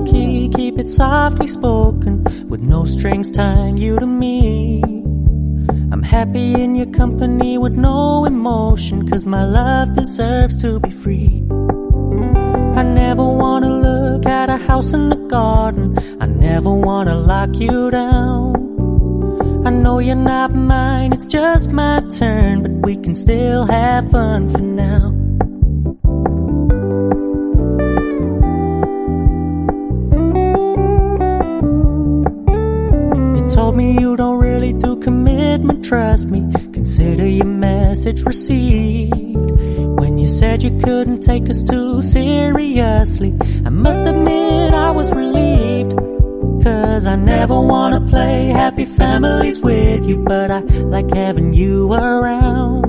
low-key, keep it softly spoken, with no strings tying you to me. I'm happy in your company with no emotion, 'cause my love deserves to be free. I never wanna look at a house in the garden, I never wanna lock you down. I know you're not mine, it's just my turn, but we can still have fun for now. You told me you don't really do commitment, trust me, consider your message received. When you said you couldn't take us too seriously, I must admit I was relieved. 'Cause I never wanna play happy families with you, but I like having you around.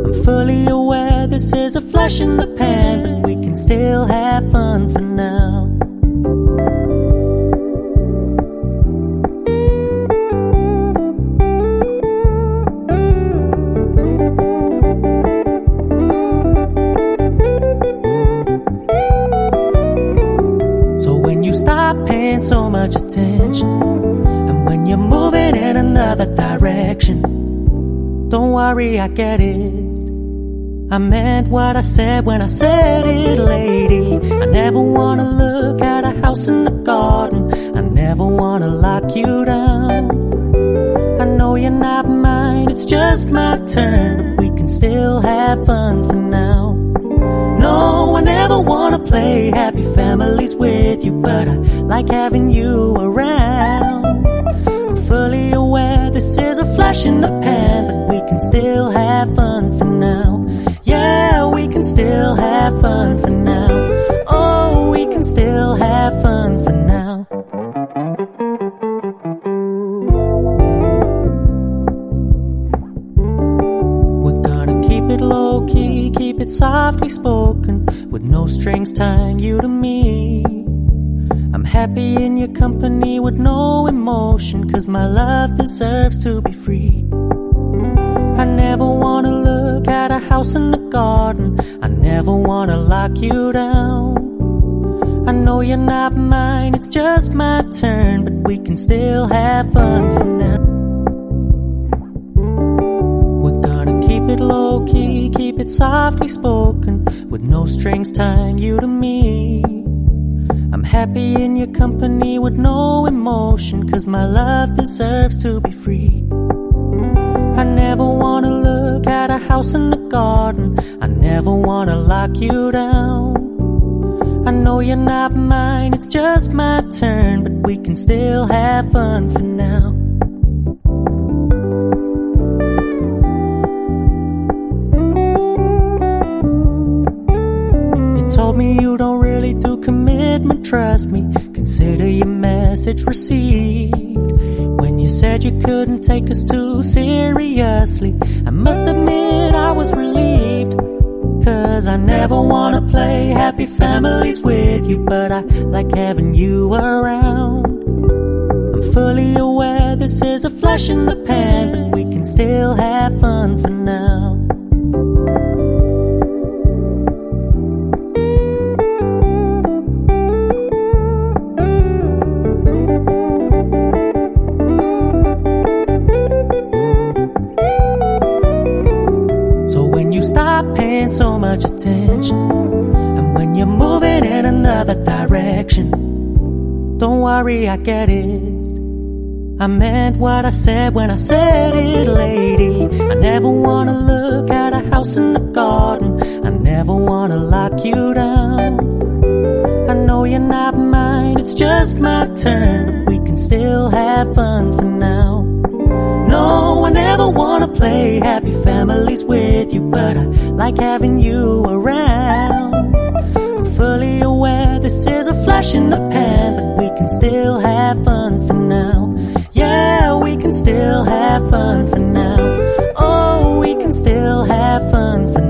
I'm fully aware this is a flash in the pan, but we can still have fun for now. Stop paying so much attention, and when you're moving in another direction, don't worry, I get it. I meant what I said when I said it, lady. I never wanna look at a house in the garden, I never wanna lock you down. I know you're not mine, it's just my turn, but we can still have fun for now. No, I never wanna play happy families with you, but I like having you around. I'm fully aware this is a flash in the pan, but we can still have fun for now. Yeah, we can still have fun for now. Oh, we can still have fun for now. We're gonna keep it low-key, keep it softly spoken, with no strings tying you to me. I'm happy in your company with no emotion, 'cause my love deserves to be free. I never wanna look at a house in the garden, I never wanna lock you down. I know you're not mine, it's just my turn, but we can still have fun for now. We're gonna keep it low-key, keep it softly spoken, with no strings tying you to me. I'm happy in your company with no emotion, 'cause my love deserves to be free. I never wanna look at a house in the garden, I never wanna lock you down. I know you're not mine, it's just my turn, but we can still have fun for now. You told me you don't really do commitment, trust me, consider your message received. When you said you couldn't take us too seriously, I must admit I was relieved. 'Cause I never wanna play happy families with you, but I like having you around. I'm fully aware this is a flash in the pan, but we can still have fun for now. Stop paying so much attention, and when you're moving in another direction, don't worry, I get it. I meant what I said when I said it, lady. I never wanna look at a house in the garden, I never wanna lock you down. I know you're not mine, it's just my turn, but we can still have fun for now. No, I never wanna play happy families with you, but I like having you around. I'm fully aware this is a flash in the pan, but we can still have fun for now. Yeah, we can still have fun for now. Oh, we can still have fun for now.